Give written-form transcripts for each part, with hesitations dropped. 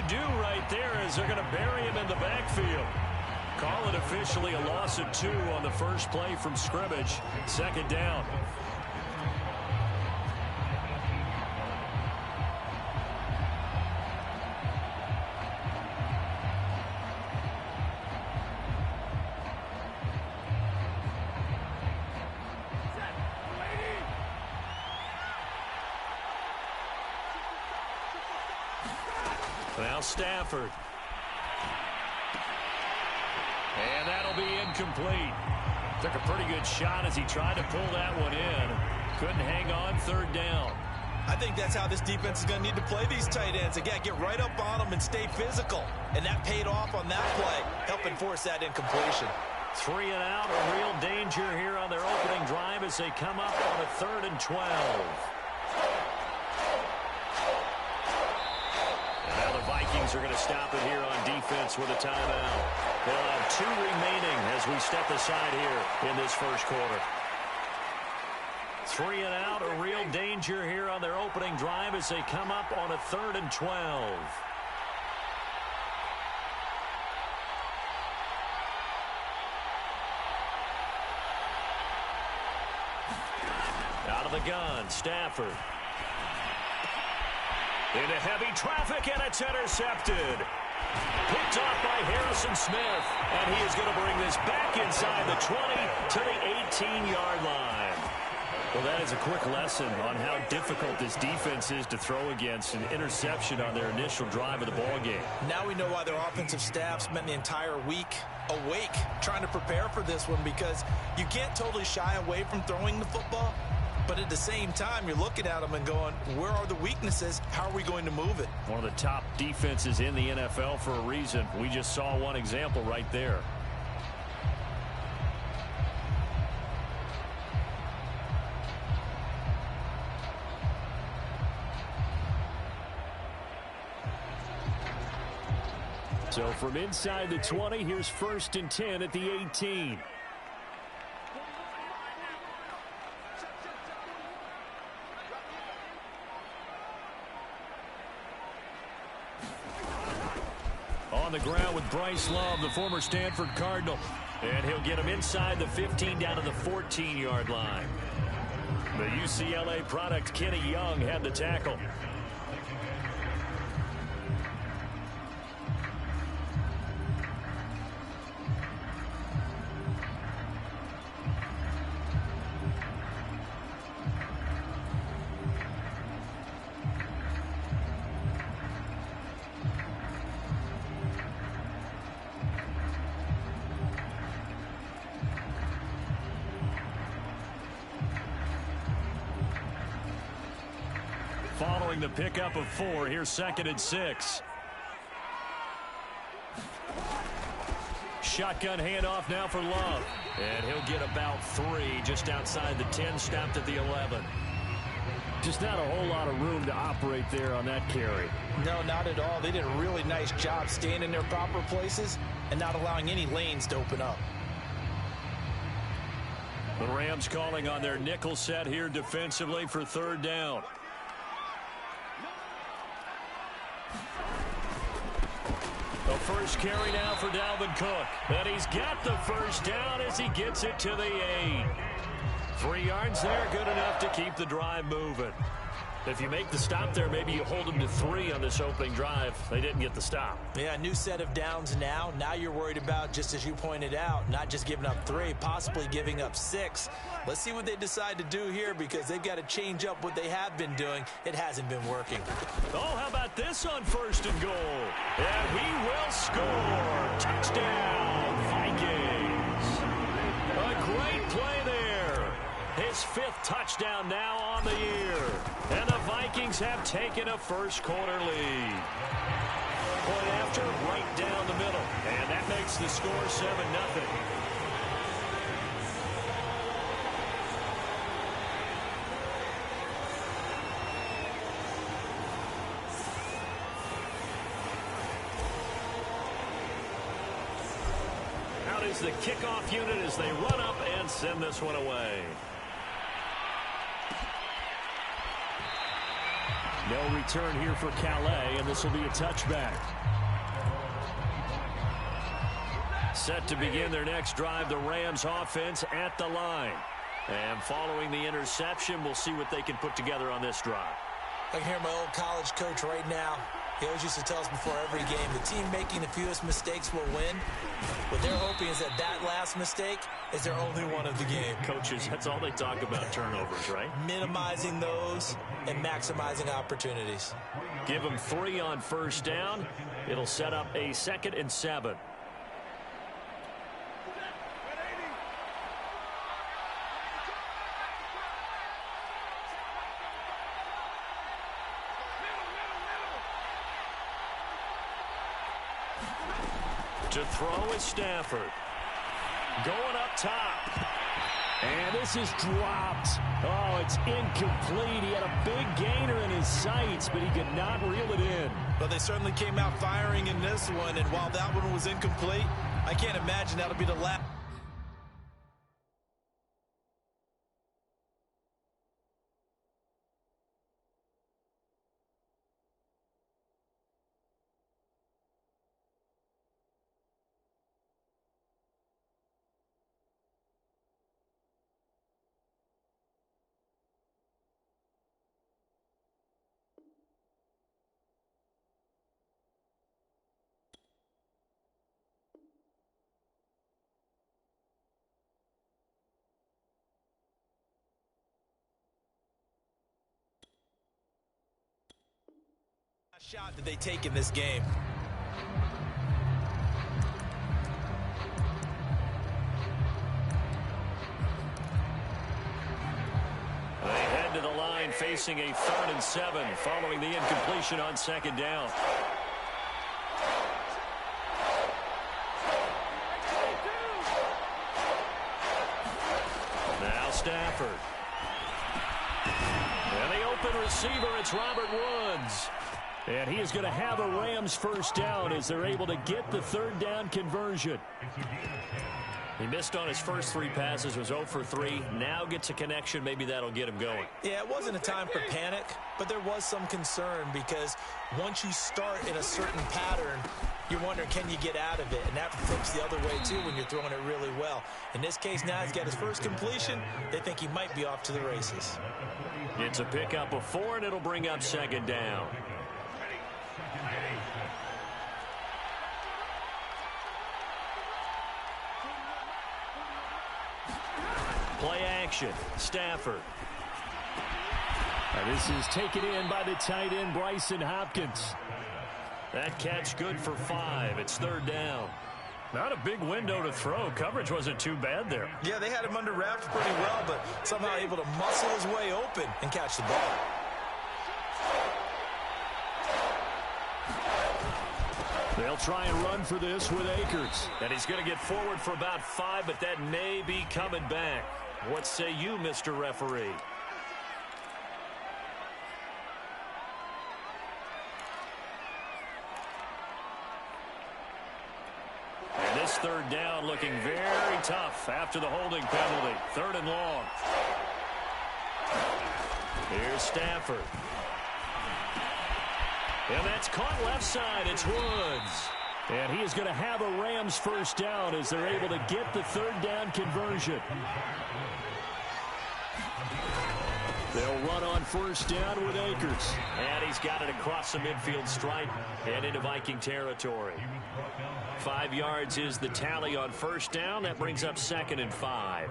do right there is they're going to bury him in the backfield. Call it officially a loss of 2 on the first play from scrimmage. Second down. Now Stafford. And that'll be incomplete. Took a pretty good shot as he tried to pull that one in. Couldn't hang on. Third down. I think that's how this defense is going to need to play these tight ends. Again, get right up on them and stay physical. And that paid off on that play, helping force that incompletion. 3 and out. A real danger here on their opening drive as they come up on a 3rd and 12. Vikings are going to stop it here on defense with a timeout. They'll have 2 remaining as we step aside here in this first quarter. 3 and out, a real danger here on their opening drive as they come up on a 3rd and 12. Out of the gun, Stafford. Into heavy traffic, and it's intercepted. Picked off by Harrison Smith, and he is going to bring this back inside the 20 to the 18-yard line. Well, that is a quick lesson on how difficult this defense is to throw against. An interception on their initial drive of the ballgame. Now we know why their offensive staff spent the entire week awake trying to prepare for this one, because you can't totally shy away from throwing the football. But at the same time, you're looking at them and going, where are the weaknesses? How are we going to move it? One of the top defenses in the NFL for a reason. We just saw one example right there. So from inside the 20, here's 1st and 10 at the 18. On the ground with Bryce Love, the former Stanford Cardinal. And he'll get him inside the 15 down to the 14-yard line. The UCLA product, Kenny Young, had the tackle. Following the pickup of 4, here's 2nd and 6. Shotgun handoff now for Love. And he'll get about 3 just outside the 10, stopped at the 11. Just not a whole lot of room to operate there on that carry. No, not at all. They did a really nice job staying in their proper places and not allowing any lanes to open up. The Rams calling on their nickel set here defensively for 3rd down. The first carry now for Dalvin Cook. And he's got the first down as he gets it to the 8. 3 yards there, good enough to keep the drive moving. If you make the stop there, maybe you hold them to 3 on this opening drive. They didn't get the stop. Yeah, new set of downs now. Now you're worried about, just as you pointed out, not just giving up 3, possibly giving up 6. Let's see what they decide to do here, because they've got to change up what they have been doing. It hasn't been working. Oh, how about this on 1st and goal? And he will score. Touchdown, Vikings. A great play there. His 5th touchdown now on the year. And the Vikings have taken a first quarter lead. Point after, right down the middle. And that makes the score 7-0. Out is the kickoff unit as they run up and send this one away. No return here for Calais, and this will be a touchback. Set to begin their next drive, the Rams offense at the line. And following the interception, we'll see what they can put together on this drive. I can hear my old college coach right now. He always used to tell us before every game, the team making the fewest mistakes will win. What they're hoping is that last mistake is their only one of the game. Coaches, that's all they talk about, turnovers, right? Minimizing those and maximizing opportunities. Give them 3 on first down. It'll set up a 2nd and 7. To throw is Stafford. Going up top. And this is dropped. Oh, it's incomplete. He had a big gainer in his sights, but he could not reel it in. But they certainly came out firing in this one, and while that one was incomplete, I can't imagine that'll be the last. Shot did they take in this game? They head to the line facing a 3rd and 7 following the incompletion on 2nd down. Now Stafford. And the open receiver, it's Robert Woods. And he is going to have a Rams first down as they're able to get the 3rd down conversion. He missed on his first 3 passes, was 0 for 3. Now gets a connection. Maybe that'll get him going. Yeah, it wasn't a time for panic, but there was some concern because once you start in a certain pattern, you're wondering, can you get out of it? And that flips the other way, too, when you're throwing it really well. In this case, now he's got his first completion. They think he might be off to the races. It's a pickup of 4, and it'll bring up 2nd down. Play action. Stafford. Now this is taken in by the tight end, Bryson Hopkins. That catch good for 5. It's 3rd down. Not a big window to throw. Coverage wasn't too bad there. Yeah, they had him under wraps pretty well, but somehow able to muscle his way open and catch the ball. They'll try and run for this with Akers. And he's going to get forward for about 5, but that may be coming back. What say you, Mr. Referee? And this 3rd down looking very tough after the holding penalty. 3rd and long. Here's Stafford. And that's caught left side. It's Woods. And he is going to have a Rams first down as they're able to get the 3rd down conversion. They'll run on first down with Akers. And he's got it across the midfield stripe and into Viking territory. 5 yards is the tally on first down. That brings up 2nd and 5.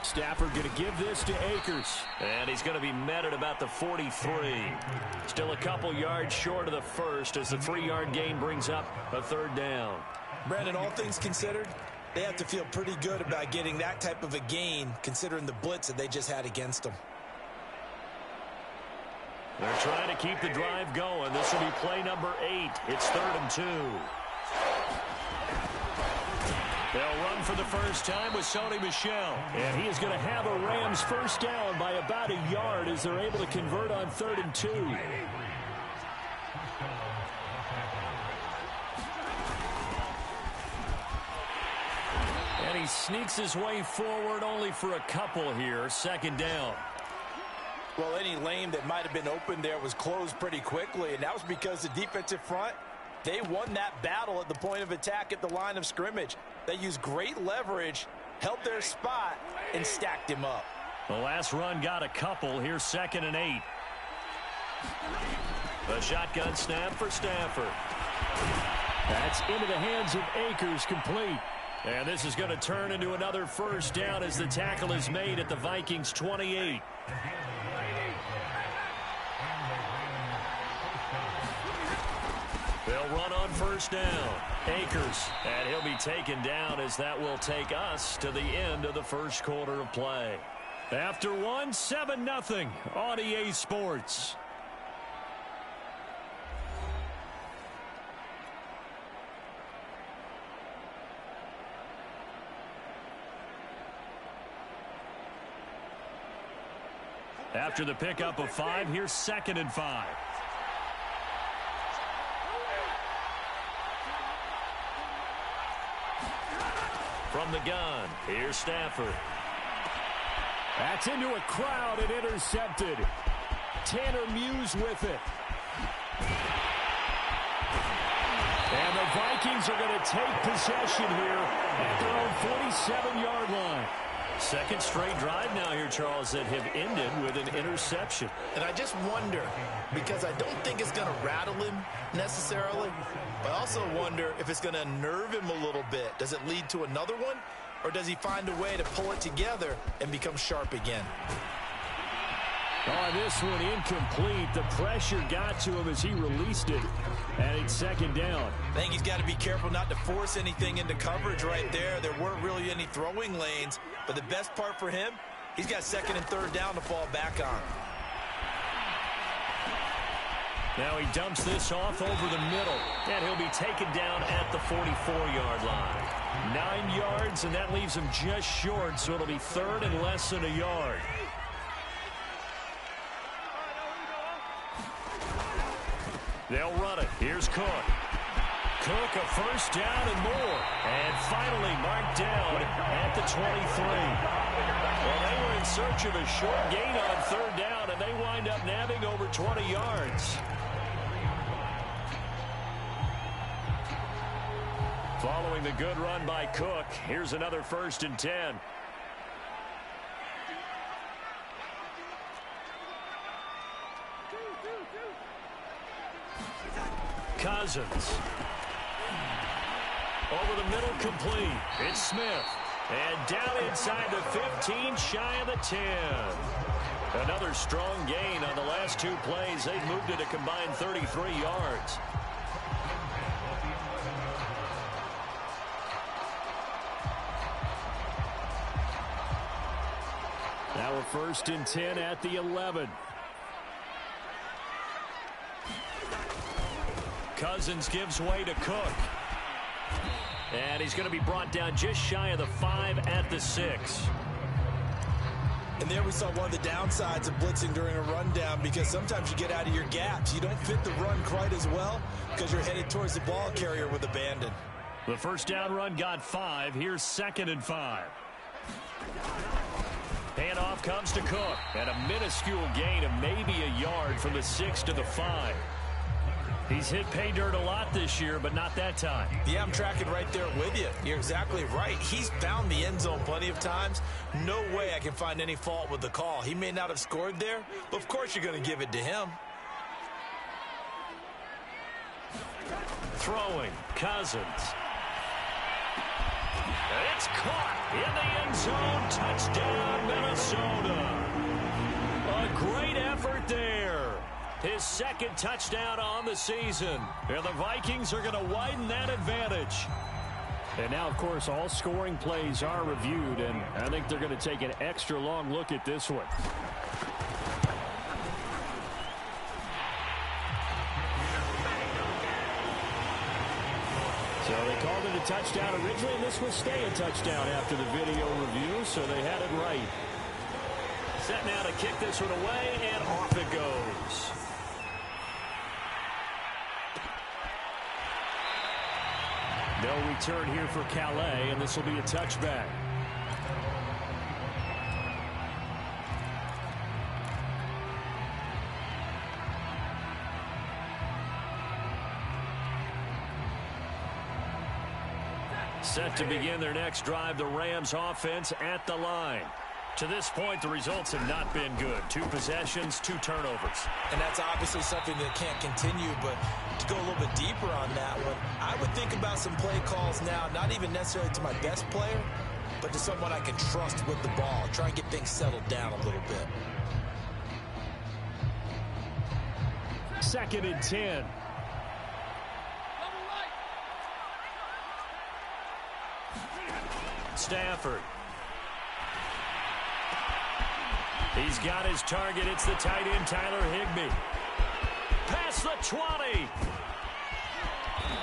Stafford going to give this to Akers. And he's going to be met at about the 43. Still a couple yards short of the first as the 3-yard gain brings up a 3rd down. Brandon, all things considered, they have to feel pretty good about getting that type of a gain considering the blitz that they just had against them. They're trying to keep the drive going. This will be play number 8. It's 3rd and 2. They'll run for the first time with Sony Michel. And he is going to have a Rams first down by about a yard as they're able to convert on 3rd and 2. he sneaks his way forward only for a couple here. Second down. Well, any lane that might have been open there was closed pretty quickly, and that was because the defensive front, they won that battle at the point of attack at the line of scrimmage. They used great leverage, held their spot, and stacked him up. The last run got a couple. Here's 2nd and 8. The shotgun snap for Stafford. That's into the hands of Akers, complete. And this is going to turn into another first down as the tackle is made at the Vikings 28. They'll run on first down. Akers, and he'll be taken down as that will take us to the end of the first quarter of play. After one, 7-0 on EA Sports. After the pickup of 5, here's 2nd and 5. From the gun, here's Stafford. That's into a crowd and intercepted. Tanner Muse with it. And the Vikings are going to take possession here at their own 47-yard line. Second straight drive now here, Charles, that have ended with an interception. And I just wonder, because I don't think it's going to rattle him necessarily, but I also wonder if it's going to unnerve him a little bit. Does it lead to another one, or does he find a way to pull it together and become sharp again? Oh, this one incomplete. The pressure got to him as he released it, and it's 2nd down. I think he's got to be careful not to force anything into coverage right there. There weren't really any throwing lanes, but the best part for him, he's got 2nd and 3rd down to fall back on. Now he dumps this off over the middle, and he'll be taken down at the 44-yard line. 9 yards, and that leaves him just short, so it'll be 3rd and less than a yard. They'll run it. Here's Cook. Cook, a first down and more. And finally marked down at the 23. Well, they were in search of a short gain on 3rd down, and they wind up nabbing over 20 yards. Following the good run by Cook, here's another 1st and 10. Cousins. Over the middle, complete. It's Smith. And down inside the 15, shy of the 10. Another strong gain on the last 2 plays. They've moved it a combined 33 yards. Now a 1st and 10 at the 11. Cousins gives way to Cook. And he's going to be brought down just shy of the 5 at the 6. And there we saw one of the downsides of blitzing during a rundown, because sometimes you get out of your gaps. You don't fit the run quite as well because you're headed towards the ball carrier with abandon. The first down run got 5. Here's 2nd and 5. Handoff comes to Cook. And a minuscule gain of maybe a yard from the 6 to the 5. He's hit pay dirt a lot this year, but not that time. Yeah, I'm tracking right there with you. You're exactly right. He's found the end zone plenty of times. No way I can find any fault with the call. He may not have scored there, but of course you're going to give it to him. Throwing, Cousins. It's caught in the end zone. Touchdown, Minnesota. A great effort there. His 2nd touchdown on the season. And the Vikings are going to widen that advantage. And now, of course, all scoring plays are reviewed, and I think they're going to take an extra long look at this one. So they called it a touchdown originally, and this will stay a touchdown after the video review, so they had it right. Set now to kick this one away, and off it goes. No return here for Calais, and this will be a touchback. Set to begin their next drive, the Rams offense at the line. To this point, the results have not been good. 2 possessions, 2 turnovers. And that's obviously something that can't continue, but to go a little bit deeper on that one, I would think about some play calls now, not even necessarily to my best player, but to someone I can trust with the ball. Try and get things settled down a little bit. 2nd and 10. Stafford. He's got his target. It's the tight end, Tyler Higbee. Past the 20.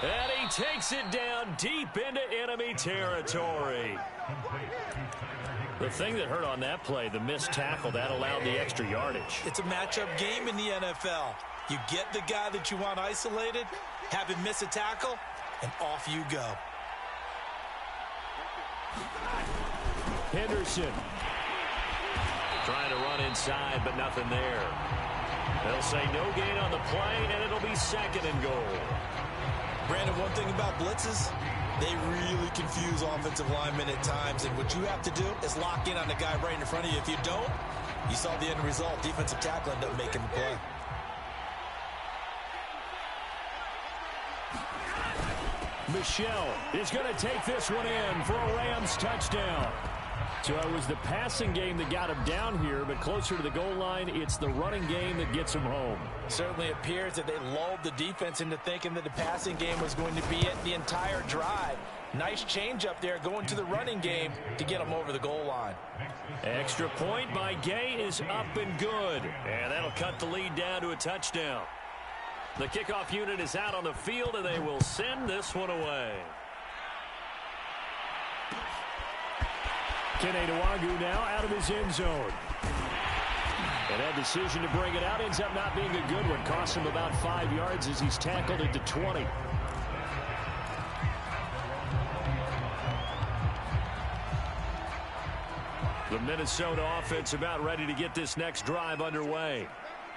And he takes it down deep into enemy territory. The thing that hurt on that play, the missed tackle, that allowed the extra yardage. It's a matchup game in the NFL. You get the guy that you want isolated, have him miss a tackle, and off you go. Henderson. Trying to run inside, but nothing there. They'll say no gain on the play, and it'll be 2nd and goal. Brandon, one thing about blitzes, they really confuse offensive linemen at times, and what you have to do is lock in on the guy right in front of you. If you don't, you saw the end result. Defensive tackle ended up making the play. Michelle is going to take this one in for a Rams touchdown. So it was the passing game that got him down here, but closer to the goal line, it's the running game that gets him home. Certainly appears that they lulled the defense into thinking that the passing game was going to be it the entire drive. Nice change up there going to the running game to get him over the goal line. Extra point by Gay is up and good. And that'll cut the lead down to a touchdown. The kickoff unit is out on the field, and they will send this one away. Kene Nwagu now out of his end zone. And that decision to bring it out ends up not being a good one. Costs him about 5 yards as he's tackled into 20. The Minnesota offense about ready to get this next drive underway.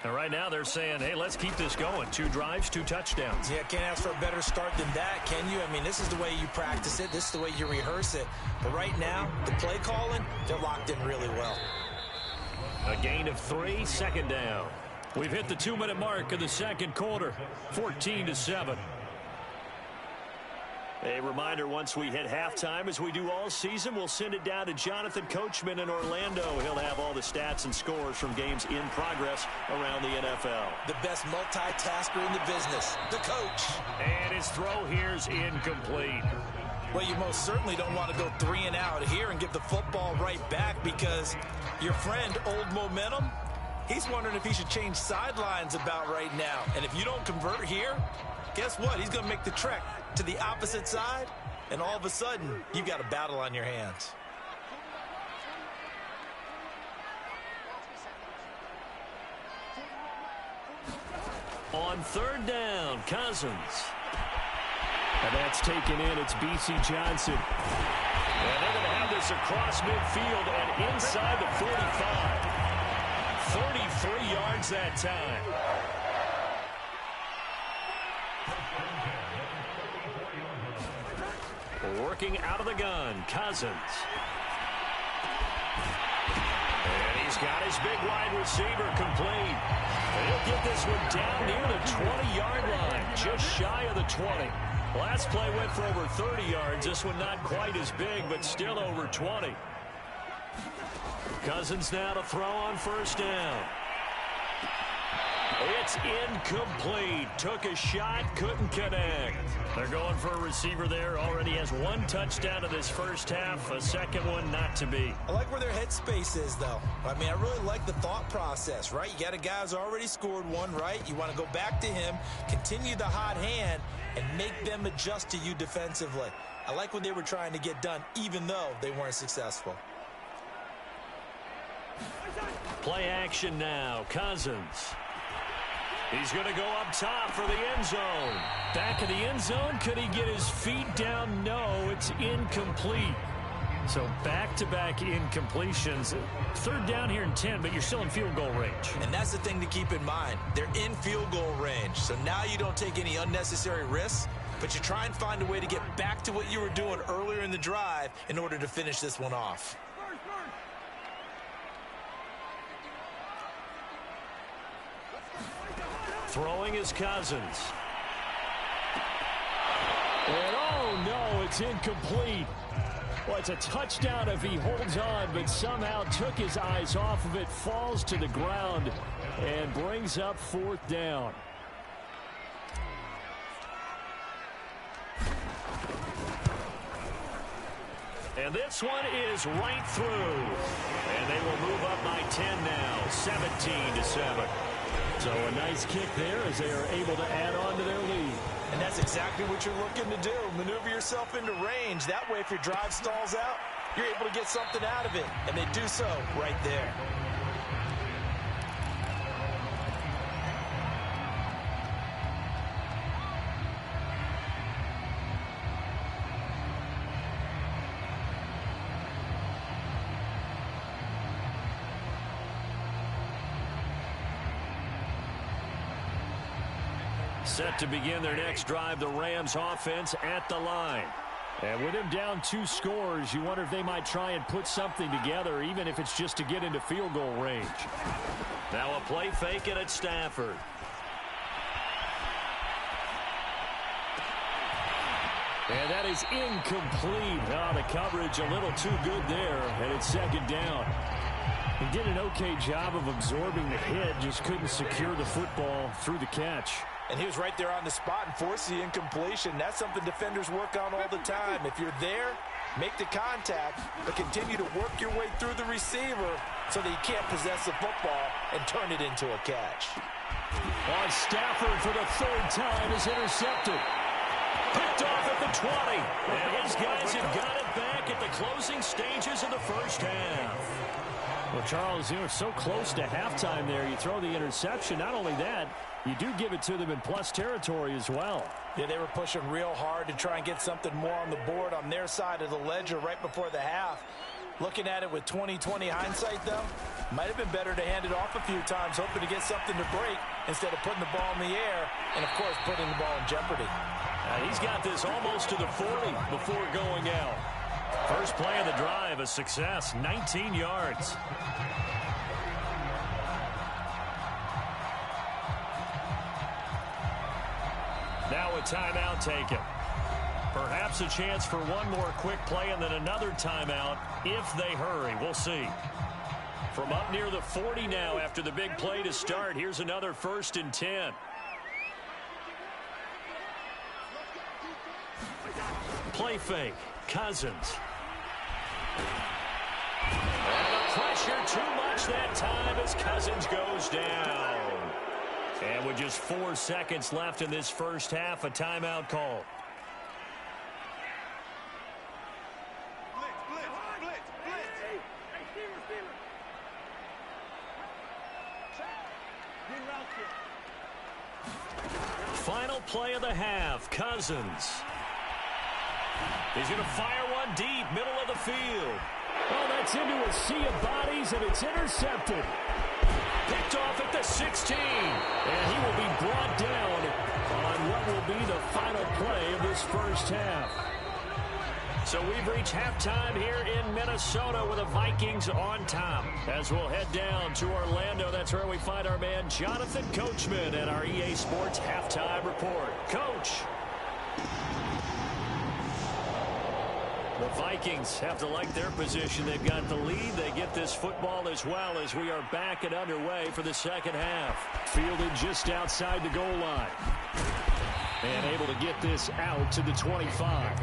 And right now they're saying, hey, let's keep this going. 2 drives, 2 touchdowns. Yeah, can't ask for a better start than that, can you? I mean, this is the way you practice it. This is the way you rehearse it. But right now, the play calling, they're locked in really well. A gain of 3, 2nd down. We've hit the 2-minute mark of the 2nd quarter, 14-7. A reminder, once we hit halftime, as we do all season, we'll send it down to Jonathan Coachman in Orlando. He'll have all the stats and scores from games in progress around the NFL. The best multitasker in the business, the coach. And his throw here's incomplete. Well, you most certainly don't want to go 3 and out here and give the football right back, because your friend, Old Momentum, he's wondering if he should change sidelines about right now. And if you don't convert here, guess what? He's going to make the trek to the opposite side, and all of a sudden, you've got a battle on your hands. On 3rd down, Cousins. And that's taken in. It's B.C. Johnson. And they're going to have this across midfield and inside the 45. 33 yards that time. Working out of the gun, Cousins. And he's got his big wide receiver complete. And he'll get this one down near the 20-yard line, just shy of the 20. Last play went for over 30 yards. This one not quite as big, but still over 20. Cousins now to throw on 1st down. It's incomplete. Took a shot, couldn't connect. They're going for a receiver there. Already has 1 touchdown in this first half. A 2nd one not to be. I like where their headspace is, though. I mean, I really like the thought process, right? You got a guy who's already scored 1, right? You want to go back to him, continue the hot hand, and make them adjust to you defensively. I like what they were trying to get done, even though they weren't successful. Play action now. Cousins. He's going to go up top for the end zone. Back of the end zone. Could he get his feet down? No, it's incomplete. So back-to-back incompletions. Third down here and 10, but you're still in field goal range. And that's the thing to keep in mind. They're in field goal range. So now you don't take any unnecessary risks, but you try and find a way to get back to what you were doing earlier in the drive in order to finish this one off. Throwing is Cousins. And oh no, it's incomplete. Well, it's a touchdown if he holds on, but somehow took his eyes off of it, falls to the ground, and brings up fourth down. And this one is right through. And they will move up by 10 now, 17-7. So a nice kick there as they are able to add on to their lead. And that's exactly what you're looking to do. Maneuver yourself into range. That way, if your drive stalls out, you're able to get something out of it. And they do so right there. Set to begin their next drive, the Rams offense at the line. And with him down 2 scores, you wonder if they might try and put something together, even if it's just to get into field goal range. Now a play fake it at Stafford. And that is incomplete. Oh, the coverage a little too good there, and it's second down. He did an okay job of absorbing the hit, just couldn't secure the football through the catch. And he was right there on the spot and forced the incompletion. That's something defenders work on all the time. If you're there, make the contact, but continue to work your way through the receiver so that you can't possess the football and turn it into a catch. On Stafford for the third time is intercepted. Picked off at the 20. And his guys have got it back at the closing stages of the first half. Well, Charles, you know, so close to halftime there. You throw the interception. Not only that, you do give it to them in plus territory as well. Yeah, they were pushing real hard to try and get something more on the board on their side of the ledger right before the half. Looking at it with 20/20 hindsight, though, might have been better to hand it off a few times, hoping to get something to break instead of putting the ball in the air and, of course, putting the ball in jeopardy. He's got this almost to the 40 before going out. First play of the drive, a success, 19 yards. Now a timeout taken. Perhaps a chance for one more quick play and then another timeout if they hurry. We'll see. From up near the 40 now after the big play to start, here's another 1st and 10. Play fake. Cousins. And the pressure too much that time as Cousins goes down. And with just 4 seconds left in this first half, a timeout call. Final play of the half, Cousins. He's going to fire one deep, middle of the field. Oh, that's into a sea of bodies, and it's intercepted. Picked off at the 16. And he will be brought down on what will be the final play of this first half. So we've reached halftime here in Minnesota with the Vikings on top. As we'll head down to Orlando, that's where we find our man Jonathan Coachman at our EA Sports Halftime Report. Coach. The Vikings have to like their position. They've got the lead. They get this football as well as we are back and underway for the second half. Fielded just outside the goal line. And able to get this out to the 25.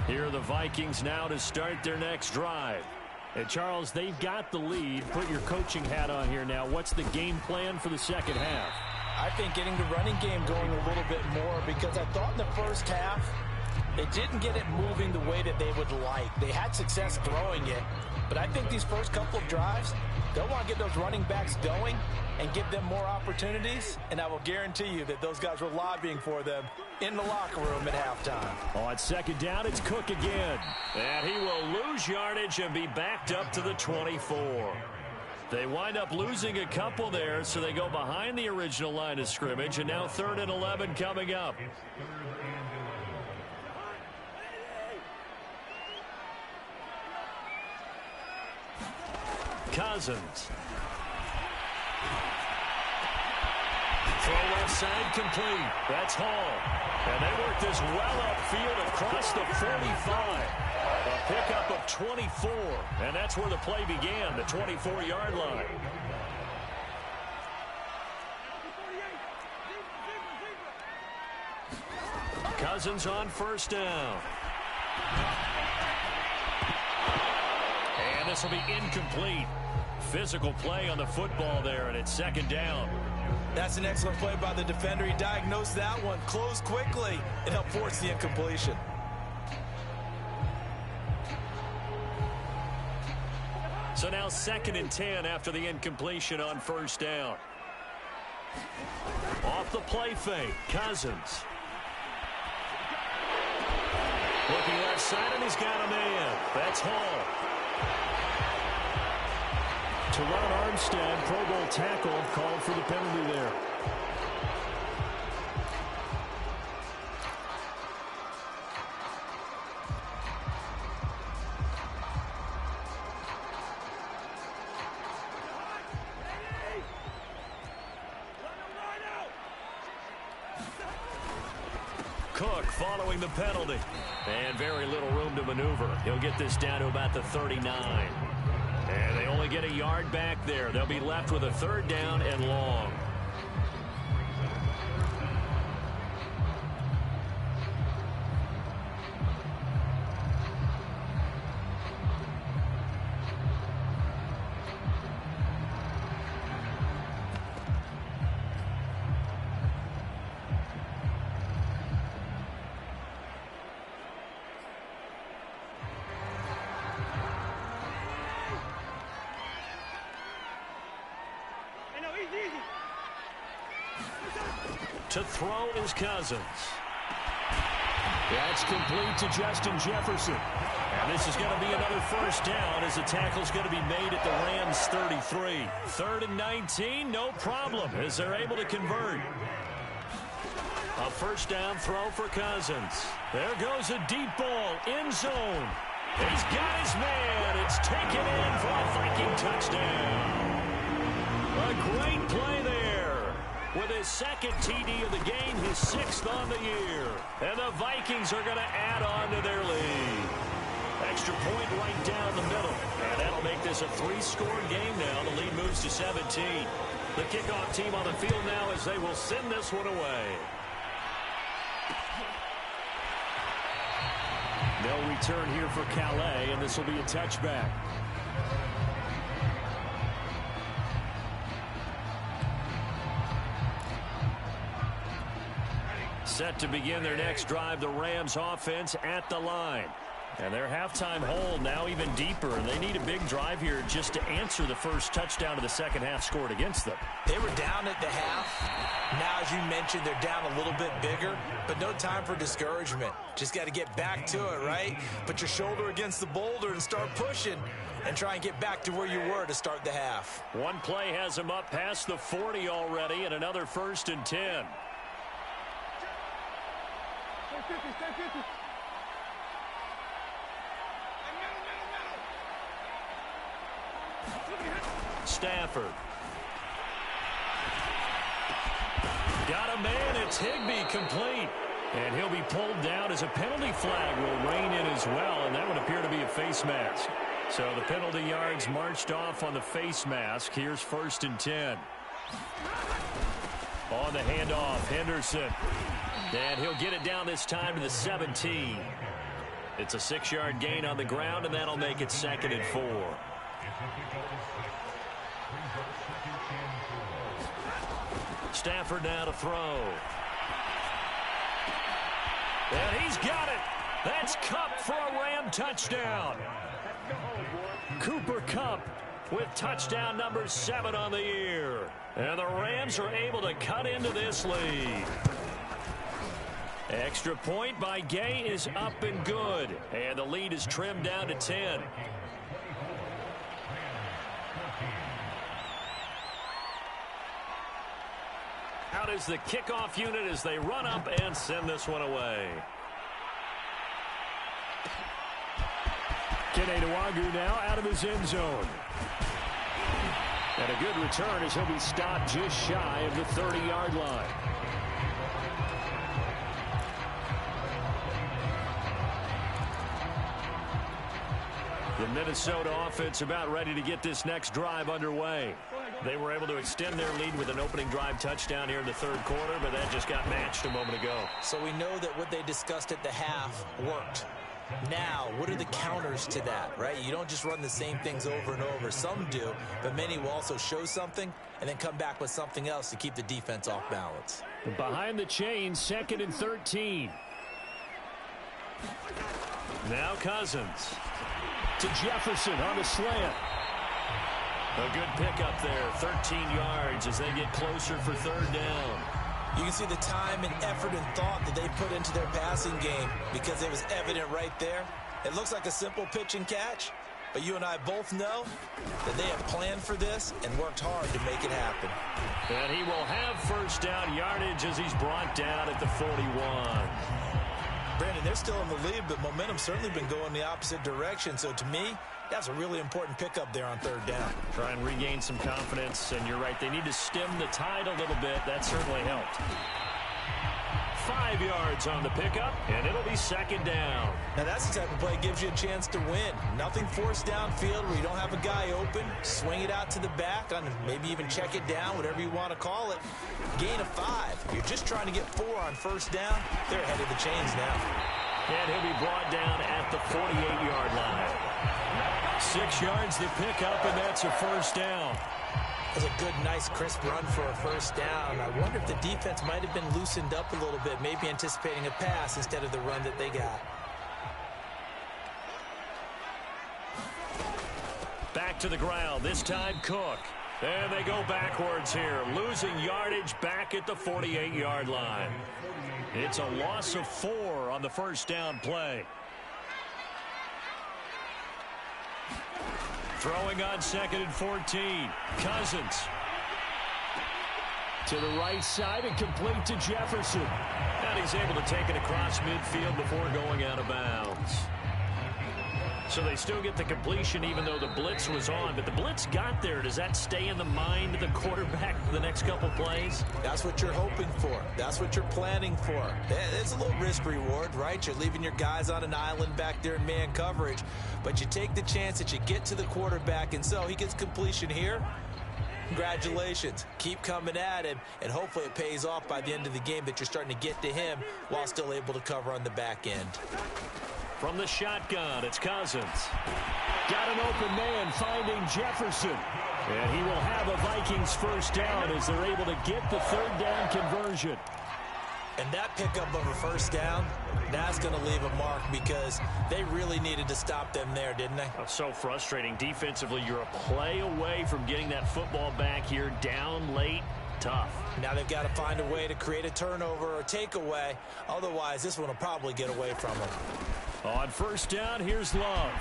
Here are the Vikings now to start their next drive. And Charles, they've got the lead. Put your coaching hat on here now. What's the game plan for the second half? I think getting the running game going a little bit more, because I thought in the first half they didn't get it moving the way that they would like. They had success throwing it, but I think these first couple of drives, they'll want to get those running backs going and give them more opportunities, and I will guarantee you that those guys were lobbying for them in the locker room at halftime. On second down, it's Cook again. And he will lose yardage and be backed up to the 24. They wind up losing a couple there, so they go behind the original line of scrimmage, and now 3rd and 11 coming up. Cousins. Throw left side complete. That's Hall. And they work this well upfield across the 45. A pickup of 24. And that's where the play began, the 24-yard line. Cousins on first down. And this will be incomplete. Physical play on the football there, and it's second down. That's an excellent play by the defender. He diagnosed that one, closed quickly, and helped force the incompletion. So now 2nd and 10 after the incompletion on first down. Off the play fake, Cousins. Looking left side, and he's got a man. That's Hall. Teron Armstead, Pro Bowl tackle, called for the penalty there. Cook following the penalty. And very little room to maneuver. He'll get this down to about the 39. And they only get a yard back there. They'll be left with a 3rd down and long. To throw is Cousins. That's complete to Justin Jefferson. And this is going to be another first down as the tackle's going to be made at the Rams 33. 3rd and 19, no problem as they're able to convert. A first down throw for Cousins. There goes a deep ball, end zone. He's got his man. It's taken in for a Viking touchdown. A great play there. With his 2nd TD of the game, his 6th on the year. And the Vikings are going to add on to their lead. Extra point right down the middle. And that'll make this a 3-score game now. The lead moves to 17. The kickoff team on the field now as they will send this one away. They'll return here for Calais, and this will be a touchback. Set to begin their next drive, the Rams offense at the line. And their halftime hold now even deeper, and they need a big drive here just to answer the first touchdown of the second half scored against them. They were down at the half. Now, as you mentioned, they're down a little bit bigger, but no time for discouragement. Just got to get back to it, right? Put your shoulder against the boulder and start pushing and try and get back to where you were to start the half. One play has them up past the 40 already, and another 1st and 10. Stafford. Got a man. It's Higbee complete. And he'll be pulled down as a penalty flag will rein in as well, and that would appear to be a face mask. So the penalty yards marched off on the face mask. Here's 1st and 10. On the handoff, Henderson. And he'll get it down this time to the 17. It's a 6-yard gain on the ground, and that'll make it 2nd and 4. Stafford now to throw. And he's got it. That's Kupp for a Ram touchdown. Cooper Kupp with touchdown number 7 on the year. And the Rams are able to cut into this lead. Extra point by Gay is up and good. And the lead is trimmed down to 10. Out is the kickoff unit as they run up and send this one away. Keneduagu now out of his end zone. And a good return as he'll be stopped just shy of the 30-yard line. The Minnesota offense about ready to get this next drive underway. They were able to extend their lead with an opening drive touchdown here in the 3rd quarter, but that just got matched a moment ago. So we know that what they discussed at the half worked. Now, what are the counters to that, right? You don't just run the same things over and over. Some do, but many will also show something and then come back with something else to keep the defense off balance. Behind the chains, 2nd and 13. Now Cousins to Jefferson on the slant. A good pickup there, 13 yards as they get closer for 3rd down. You can see the time and effort and thought that they put into their passing game because it was evident right there. It looks like a simple pitch and catch, but you and I both know that they have planned for this and worked hard to make it happen. And he will have 1st down yardage as he's brought down at the 41. Brandon, they're still in the lead, but momentum's certainly been going the opposite direction. So to me, that's a really important pickup there on 3rd down. Try and regain some confidence, and you're right, they need to stem the tide a little bit. That certainly helped. 5 yards on the pickup, and it'll be 2nd down. Now that's the type of play that gives you a chance to win. Nothing forced downfield where you don't have a guy open. Swing it out to the back, on maybe even check it down, whatever you want to call it. Gain of 5. You're just trying to get 4 on 1st down. They're ahead of the chains now. And he'll be brought down at the 48-yard line. 6 yards the pickup, and that's a 1st down. That's a good, nice, crisp run for a 1st down. I wonder if the defense might have been loosened up a little bit, maybe anticipating a pass instead of the run that they got. Back to the ground, this time Cook. And they go backwards here, losing yardage back at the 48-yard line. It's a loss of 4 on the 1st down play. Throwing on 2nd and 14. Cousins. To the right side and complete to Jefferson. And he's able to take it across midfield before going out of bounds. So they still get the completion even though the blitz was on. But the blitz got there. Does that stay in the mind of the quarterback for the next couple plays? That's what you're hoping for. That's what you're planning for. It's a little risk reward, right? You're leaving your guys on an island back there in man coverage. But you take the chance that you get to the quarterback. And so he gets completion here. Congratulations. Keep coming at him. And hopefully it pays off by the end of the game that you're starting to get to him while still able to cover on the back end. From the shotgun, it's Cousins. Got an open man finding Jefferson. And he will have a Vikings 1st down as they're able to get the 3rd down conversion. And that pickup of a 1st down, that's going to leave a mark because they really needed to stop them there, didn't they? Oh, so frustrating. Defensively, you're a play away from getting that football back here down late. Tough. Now they've got to find a way to create a turnover or takeaway. Otherwise, this one will probably get away from them. On 1st down, here's Love.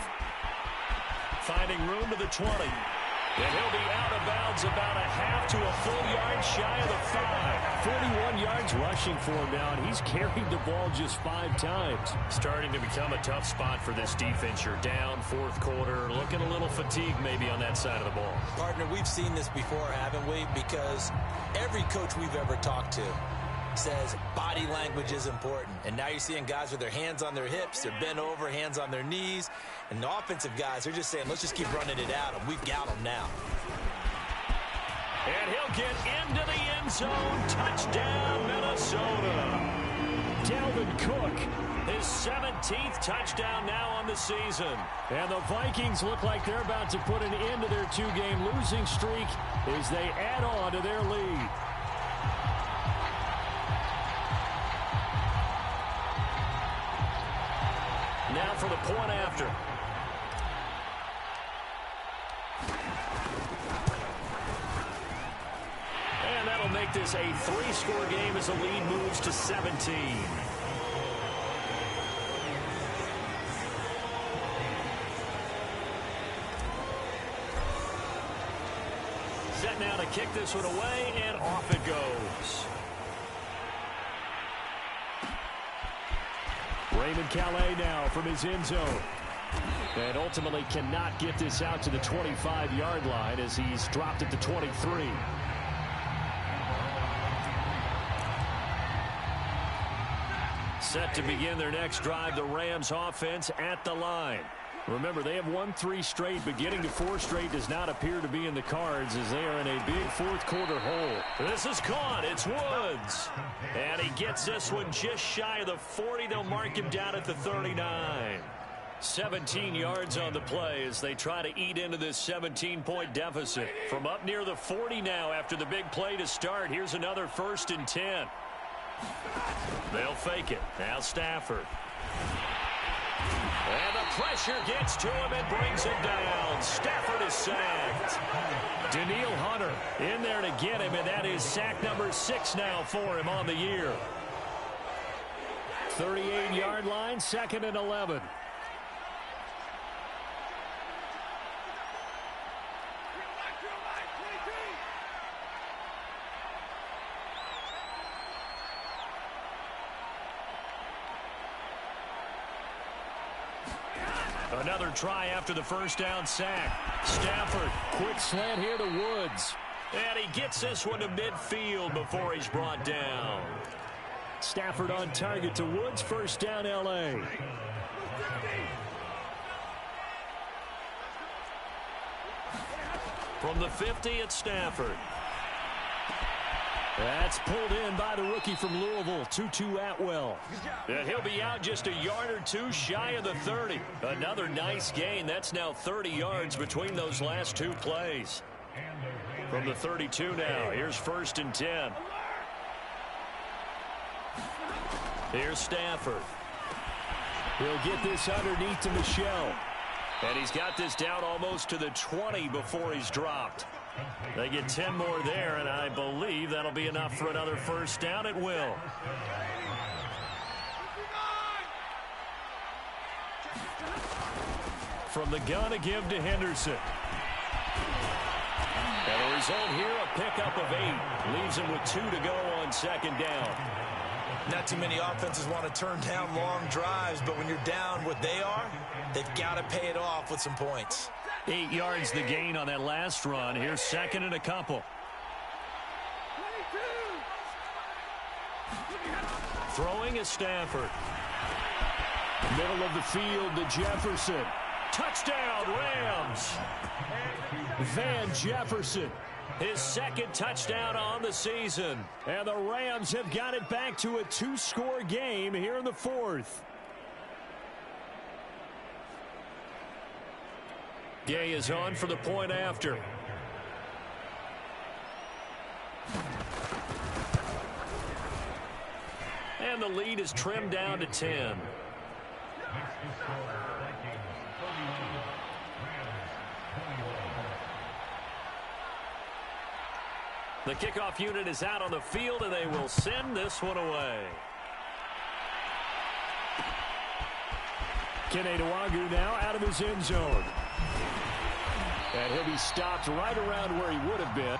Finding room to the 20. And he'll be out of bounds about a half to a full yard shy of the 5. 41 yards rushing for him now, and he's carried the ball just 5 times. Starting to become a tough spot for this defense. You're down 4th quarter, looking a little fatigued maybe on that side of the ball. Partner, we've seen this before, haven't we? Because every coach we've ever talked to says body language is important. And now you're seeing guys with their hands on their hips, they're bent over, hands on their knees. And the offensive guys, they're just saying, let's just keep running it at them. We've got them now. And he'll get into the end zone. Touchdown, Minnesota. Dalvin Cook, his 17th touchdown now on the season. And the Vikings look like they're about to put an end to their 2-game losing streak as they add on to their lead. Now for the point after. And that'll make this a 3-score game as the lead moves to 17. Set now to kick this one away, and off it goes. Raymond Calais now from his end zone. And ultimately cannot get this out to the 25-yard line as he's dropped at the 23. Set to begin their next drive, the Rams offense at the line. Remember, they have won 3 straight, but getting to 4 straight does not appear to be in the cards as they are in a big fourth-quarter hole. This is caught. It's Woods. And he gets this one just shy of the 40. They'll mark him down at the 39. 17 yards on the play as they try to eat into this 17-point deficit. From up near the 40 now after the big play to start. Here's another 1st and 10. They'll fake it. Now Stafford. And the pressure gets to him and brings him down. Stafford is sacked. Danielle Hunter in there to get him, and that is sack number 6 now for him on the year. 38-yard line, 2nd and 11. Another try after the first down sack. Stafford, quick slant here to Woods. And he gets this one to midfield before he's brought down. Stafford on target to Woods, 1st down L.A. From the 50, it's Stafford. That's pulled in by the rookie from Louisville, Tutu Atwell. And he'll be out just a yard or 2 shy of the 30. Another nice gain. That's now 30 yards between those last 2 plays. From the 32 now, here's 1st and 10. Here's Stafford. He'll get this underneath to Michel. And he's got this down almost to the 20 before he's dropped. They get 10 more there, and I believe that'll be enough for another 1st down. It will. From the gun to give to Henderson. And the result here, a pickup of 8. Leaves him with 2 to go on 2nd down. Not too many offenses want to turn down long drives, but when you're down what they are, they've got to pay it off with some points. 8 yards the gain on that last run. Here's 2nd and a couple. Throwing is Stafford. Middle of the field to Jefferson. Touchdown, Rams. Van Jefferson, his 2nd touchdown on the season. And the Rams have got it back to a 2-score game here in the 4th. Gay is on for the point after. And the lead is trimmed down to 10. The kickoff unit is out on the field, and they will send this one away. Kene Nwangwu now out of his end zone. And he'll be stopped right around where he would have been.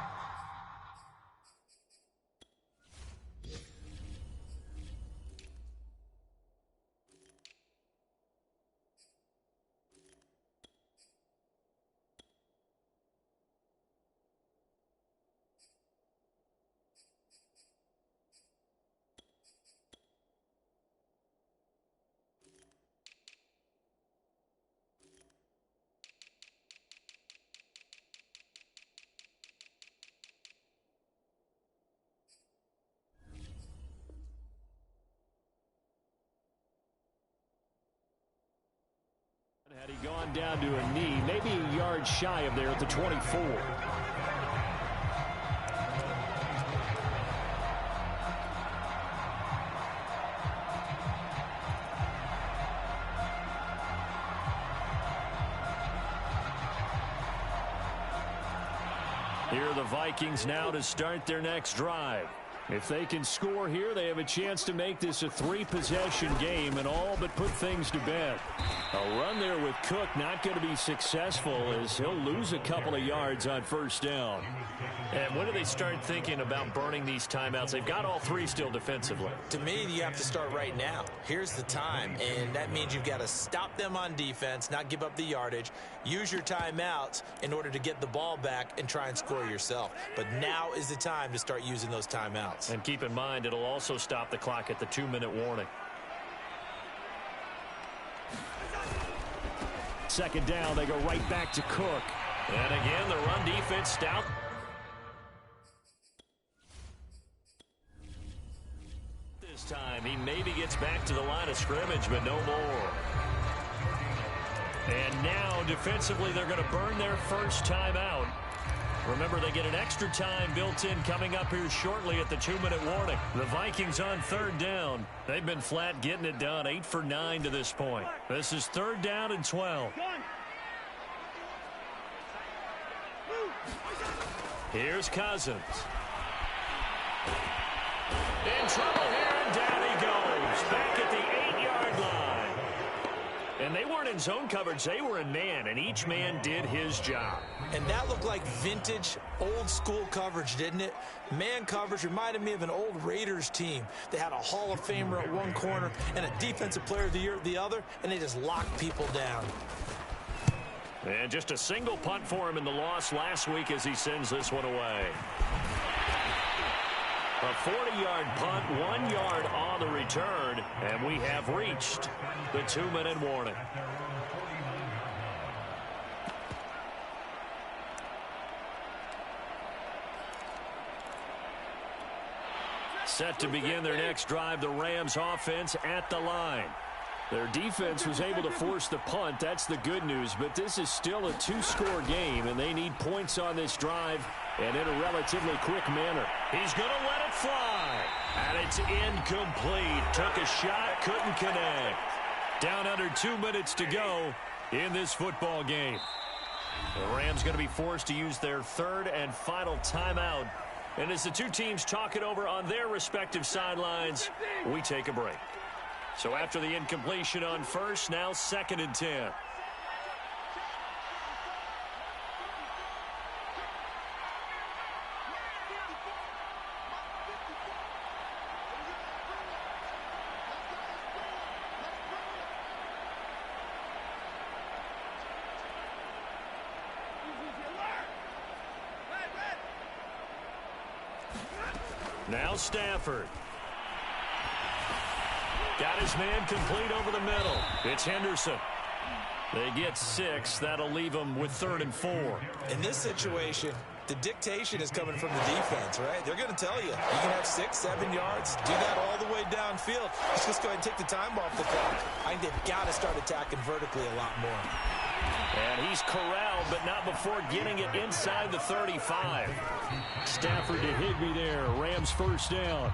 gone down to a knee, maybe a yard shy of there at the 24. Here are the Vikings now to start their next drive. If they can score here, they have a chance to make this a 3-possession game and all but put things to bed. A run there with Cook not going to be successful as he'll lose a couple of yards on first down. And when do they start thinking about burning these timeouts? They've got all three still defensively. To me, you have to start right now. Here's the time, and that means you've got to stop them on defense, not give up the yardage, use your timeouts in order to get the ball back and try and score yourself. But now is the time to start using those timeouts. And keep in mind, it'll also stop the clock at the 2-minute warning. Second down, they go right back to Cook. And again, the run defense stout. This time, he maybe gets back to the line of scrimmage, but no more. And now, defensively, they're going to burn their first timeout. Remember, they get an extra time built in coming up here shortly at the 2-minute warning. The Vikings on third down. They've been flat getting it done, 8 for 9 to this point. This is third down and 12. Here's Cousins. In trouble here, and down he goes. Back at the 8-yard line. And they weren't in zone coverage, they were in man, and each man did his job. And that looked like vintage, old-school coverage, didn't it? Man coverage reminded me of an old Raiders team. They had a Hall of Famer at one corner and a Defensive Player of the Year at the other, and they just locked people down. And just a single punt for him in the loss last week as he sends this one away. A 40-yard punt, 1 yard on the return, and we have reached the 2-minute warning. Set to begin their next drive, the Rams offense at the line. Their defense was able to force the punt. That's the good news, but this is still a 2-score game, and they need points on this drive and in a relatively quick manner. He's going to let it fly, and it's incomplete. Took a shot, couldn't connect. Down under 2 minutes to go in this football game. The Rams going to be forced to use their third and final timeout. And as the two teams talk it over on their respective sidelines, we take a break. So after the incompletion on first, now 2nd and 10. Now Stafford. Got his man complete over the middle. It's Henderson. They get 6. That'll leave them with 3rd and 4. In this situation, the dictation is coming from the defense, right? They're going to tell you, you can have 6, 7 yards, do that all the way downfield. Let's just go ahead and take the time off the clock. I think they've got to start attacking vertically a lot more. And he's corralled, but not before getting it inside the 35. Stafford to Higbee there. Rams first down.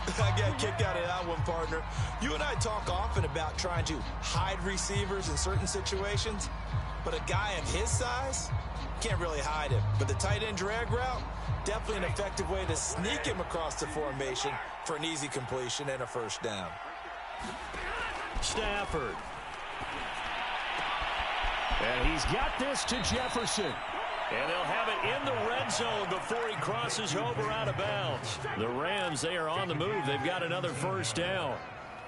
I got a kick out of that one, partner. You and I talk often about trying to hide receivers in certain situations, but a guy of his size can't really hide him. But the tight end drag route, definitely an effective way to sneak him across the formation for an easy completion and a first down. Stafford. And he's got this to Jefferson. And they'll have it in the red zone before he crosses over out of bounds. The Rams, they are on the move. They've got another first down.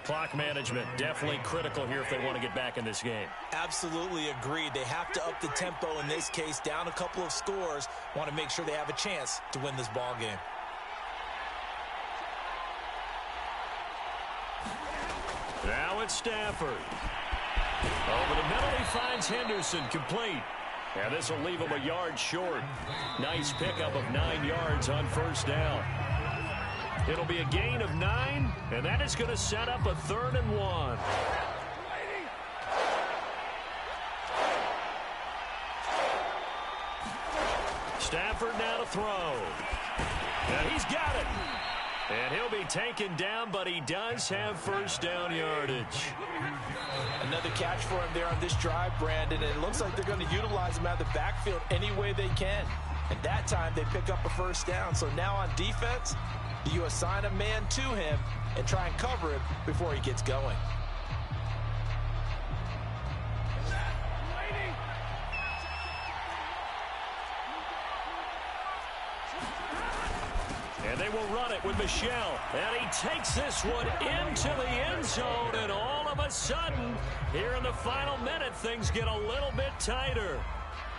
Clock management definitely critical here if they want to get back in this game. Absolutely agreed. They have to up the tempo in this case, down a couple of scores. Want to make sure they have a chance to win this ball game. Now it's Stafford. Over the middle, he finds Henderson complete. And this will leave him a yard short. Nice pickup of 9 yards on first down. It'll be a gain of 9, and that is going to set up a 3rd and 1. Stafford now to throw. And he's got it. And he'll be taken down, but he does have first down yardage. Another catch for him there on this drive, Brandon. And it looks like they're going to utilize him out of the backfield any way they can. And that time they pick up a first down. So now on defense, you assign a man to him and try and cover him before he gets going. And they will run it with Michel. And he takes this one into the end zone. And all of a sudden, here in the final minute, things get a little bit tighter.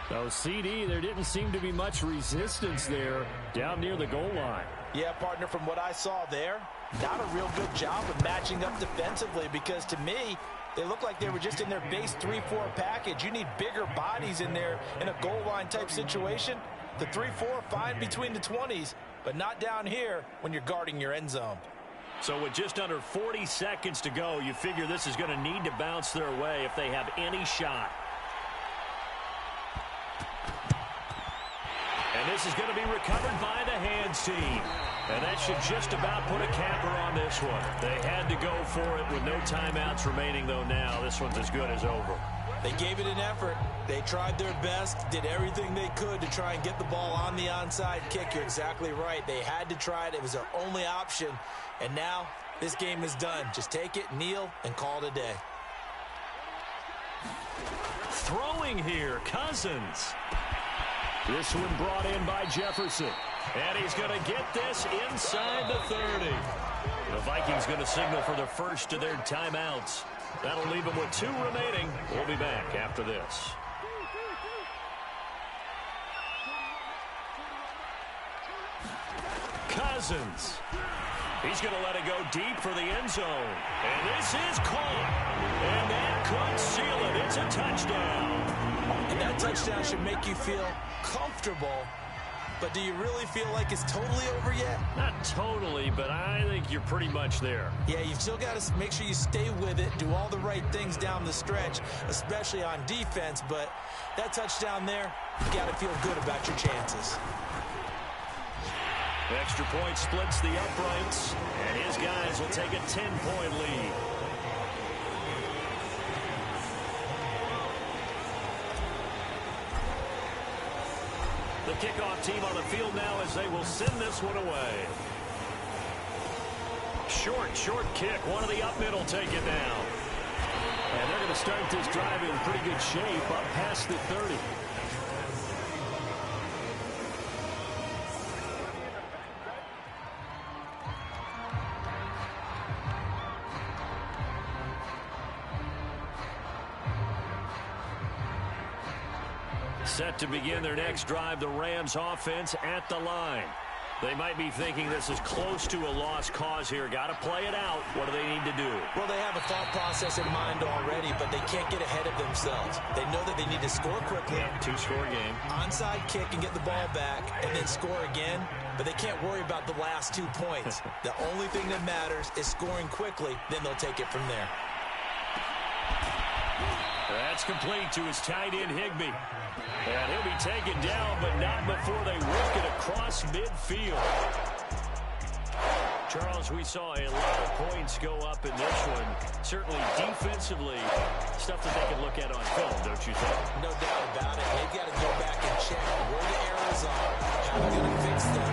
So, CD, there didn't seem to be much resistance there down near the goal line. Yeah, partner, from what I saw there, not a real good job of matching up defensively because to me, they look like they were just in their base 3-4 package. You need bigger bodies in there in a goal line type situation. The 3-4, fine between the 20s, but not down here when you're guarding your end zone. So with just under 40 seconds to go, you figure this is going to need to bounce their way if they have any shot. And this is going to be recovered by the hands team. And that should just about put a capper on this one. They had to go for it with no timeouts remaining, though now this one's as good as over. They gave it an effort. They tried their best, did everything they could to try and get the ball on the onside kick. You're exactly right. They had to try it. It was their only option. And now this game is done. Just take it, kneel, and call it a day. Throwing here, Cousins. This one brought in by Jefferson. And he's going to get this inside the 30. The Vikings going to signal for the first of their timeouts. That'll leave them with 2 remaining. We'll be back after this. Cousins. He's going to let it go deep for the end zone. And this is caught. And that could seal it. It's a touchdown. And that touchdown should make you feel comfortable. But do you really feel like it's totally over yet? Not totally, but I think you're pretty much there. Yeah, you've still got to make sure you stay with it, do all the right things down the stretch, especially on defense. But that touchdown there, you got to feel good about your chances. Extra point splits the uprights, and his guys will take a 10-point lead. The kickoff team on the field now as they will send this one away. Short kick. One of the up middle take it now. And they're going to start this drive in pretty good shape up past the 30. Set to begin their next drive, the Rams offense at the line. They might be thinking this is close to a lost cause here. Got to play it out. What do they need to do? Well, they have a thought process in mind already, but they can't get ahead of themselves. They know that they need to score quickly. Yeah, 2-score game. Onside kick and get the ball back and then score again, but they can't worry about the last 2 points. The only thing that matters is scoring quickly, then they'll take it from there. That's complete to his tight end, Higbee. And he'll be taken down, but not before they work it across midfield. Charles, we saw a lot of points go up in this one. Certainly defensively, stuff that they can look at on film, don't you think? No doubt about it. They've got to go back and check where the errors are, how they're going to fix them,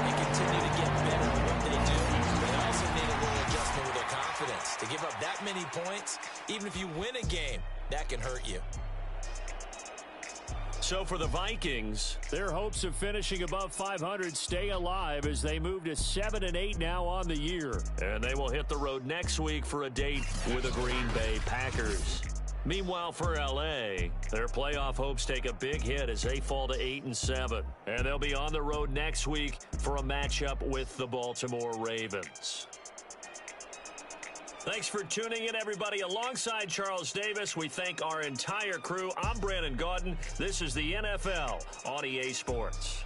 and continue to get better at what they do. They also need a little adjustment with their confidence. To give up that many points, even if you win a game, that can hurt you. So for the Vikings, their hopes of finishing above 500 stay alive as they move to 7-8 now on the year. And they will hit the road next week for a date with the Green Bay Packers. Meanwhile, for L.A., their playoff hopes take a big hit as they fall to 8-7. And they'll be on the road next week for a matchup with the Baltimore Ravens. Thanks for tuning in, everybody. Alongside Charles Davis, we thank our entire crew. I'm Brandon Gaudin. This is the NFL on EA Sports.